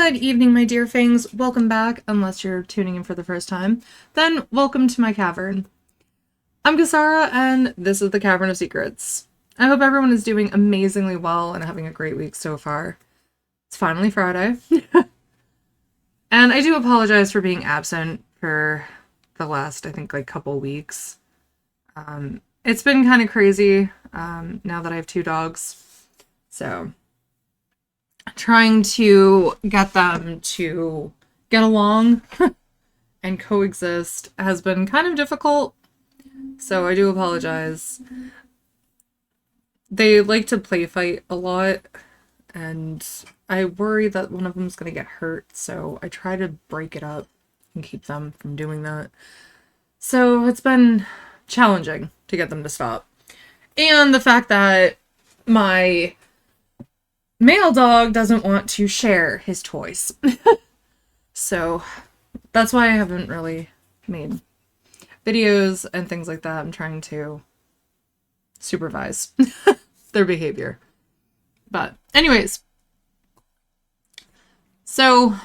Good evening, my dear things. Welcome back, unless you're tuning in for the first time. Then, welcome to my cavern. I'm Kasara, and this is the Cavern of Secrets. I hope everyone is doing amazingly well and having a great week so far. It's finally Friday. And I do apologize for being absent for the last, I think, couple weeks. It's been kind of crazy now that I have 2 dogs. So, trying to get them to get along and coexist has been kind of difficult. So I do apologize. They like to play fight a lot, and I worry that one of them's going to get hurt, so I try to break it up and keep them from doing that. So it's been challenging to get them to stop. And the fact that my male dog doesn't want to share his toys. So that's why I haven't really made videos and things like that. I'm trying to supervise their behavior. But anyways, so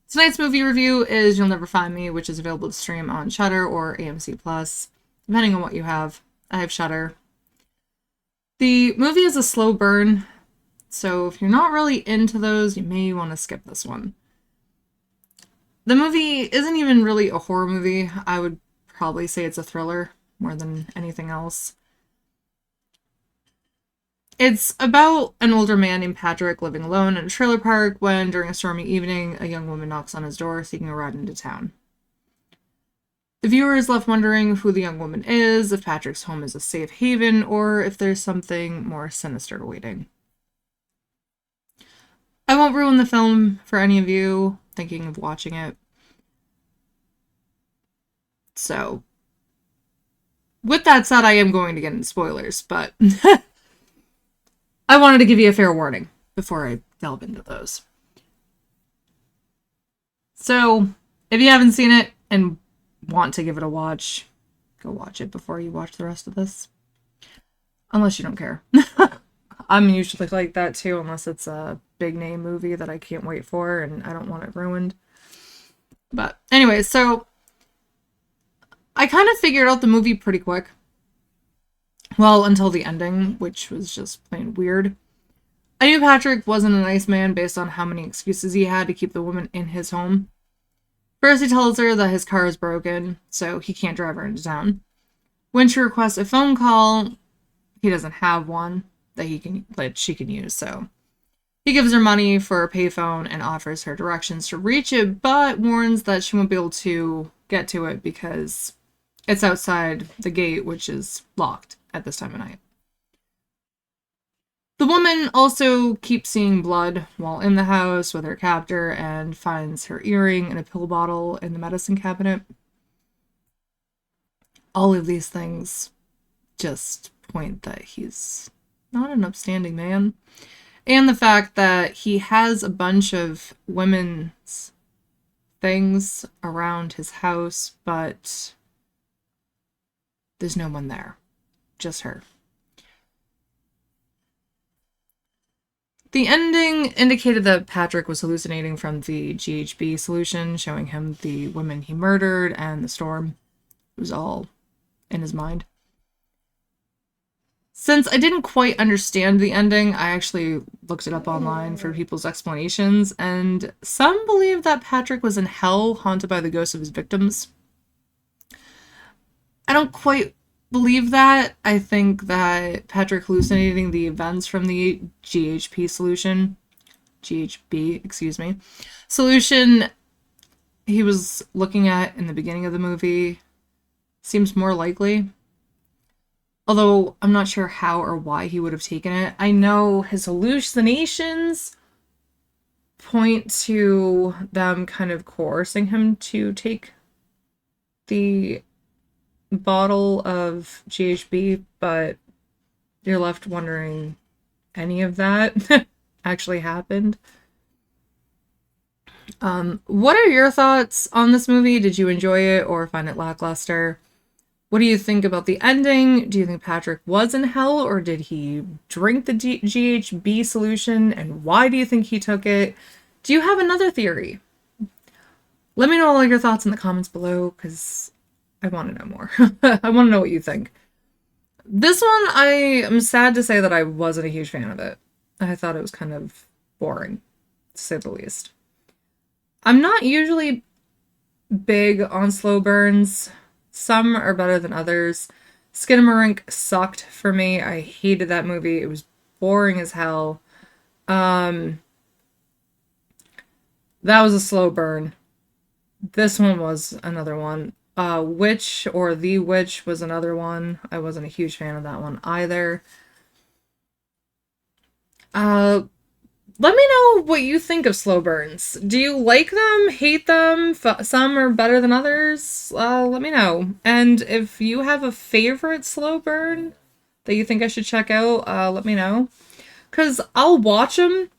tonight's movie review is You'll Never Find Me, which is available to stream on Shudder or AMC Plus, depending on what you have. I have Shudder. The movie is a slow burn, so if you're not really into those, you may want to skip this one. The movie isn't even really a horror movie. I would probably say it's a thriller more than anything else. It's about an older man named Patrick living alone in a trailer park when, during a stormy evening, a young woman knocks on his door seeking a ride into town. The viewer is left wondering who the young woman is, if Patrick's home is a safe haven, or if there's something more sinister awaiting. I won't ruin the film for any of you thinking of watching it. So, with that said, I am going to get into spoilers, but I wanted to give you a fair warning before I delve into those. So, if you haven't seen it and want to give it a watch, go watch it before you watch the rest of this. Unless you don't care. I'm usually like that too, unless it's a big name movie that I can't wait for and I don't want it ruined. But anyway, so I kind of figured out the movie pretty quick. Well, until the ending, which was just plain weird. I knew Patrick wasn't a nice man based on how many excuses he had to keep the woman in his home. First, he tells her that his car is broken, so he can't drive her into town. When she requests a phone call, he doesn't have one that she can use, so he gives her money for a payphone and offers her directions to reach it, but warns that she won't be able to get to it because it's outside the gate, which is locked at this time of night. The woman also keeps seeing blood while in the house with her captor and finds her earring and a pill bottle in the medicine cabinet. All of these things just point that he's not an upstanding man. And the fact that he has a bunch of women's things around his house, but there's no one there. Just her. The ending indicated that Patrick was hallucinating from the GHB solution, showing him the women he murdered and the storm. It was all in his mind. Since I didn't quite understand the ending, I actually looked it up online for people's explanations, and some believe that Patrick was in hell, haunted by the ghosts of his victims. I don't quite believe that. I think that Patrick hallucinating the events from the GHB solution he was looking at in the beginning of the movie seems more likely. Although I'm not sure how or why he would have taken it. I know his hallucinations point to them kind of coercing him to take the bottle of GHB, but you're left wondering any of that actually happened. What are your thoughts on this movie? Did you enjoy it or find it lackluster? What do you think about the ending? Do you think Patrick was in hell, or did he drink the GHB solution? And why do you think he took it? Do you have another theory? Let me know all your thoughts in the comments below, because I want to know more. I want to know what you think. This one, I am sad to say that I wasn't a huge fan of it. I thought it was kind of boring, to say the least. I'm not usually big on slow burns. Some are better than others. Skinamarink sucked for me. I hated that movie. It was boring as hell. That was a slow burn. This one was another one. Witch or The Witch was another one. I wasn't a huge fan of that one either. Let me know what you think of slow burns. Do you like them? Hate them? Some are better than others? Let me know. And if you have a favorite slow burn that you think I should check out, let me know. Because I'll watch them.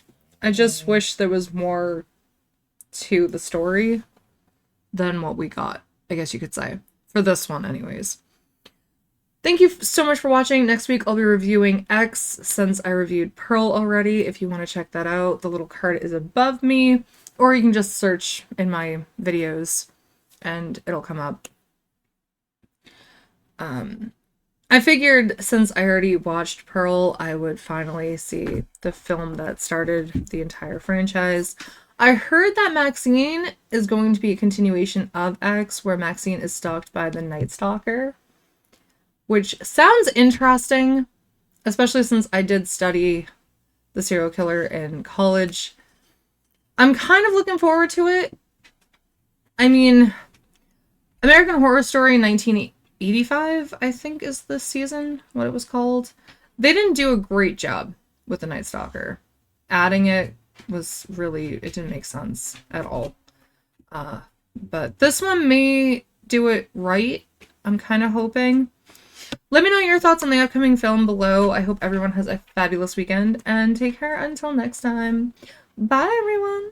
I just wish there was more to the story than what we got, I guess you could say. For this one, anyways. Thank you so much for watching. Next week, I'll be reviewing X, since I reviewed Pearl already. If you want to check that out, the little card is above me. Or you can just search in my videos, and it'll come up. I figured since I already watched Pearl, I would finally see the film that started the entire franchise. I heard that Maxine is going to be a continuation of X, where Maxine is stalked by the Night Stalker, which sounds interesting, especially since I did study the serial killer in college. I'm kind of looking forward to it. I mean, American Horror Story 1985, I think is this season, what it was called. They didn't do a great job with the Night Stalker. Adding it was really, it didn't make sense at all. But this one may do it right. I'm kind of hoping. Let me know your thoughts on the upcoming film below. I hope everyone has a fabulous weekend, and take care until next time. Bye, everyone!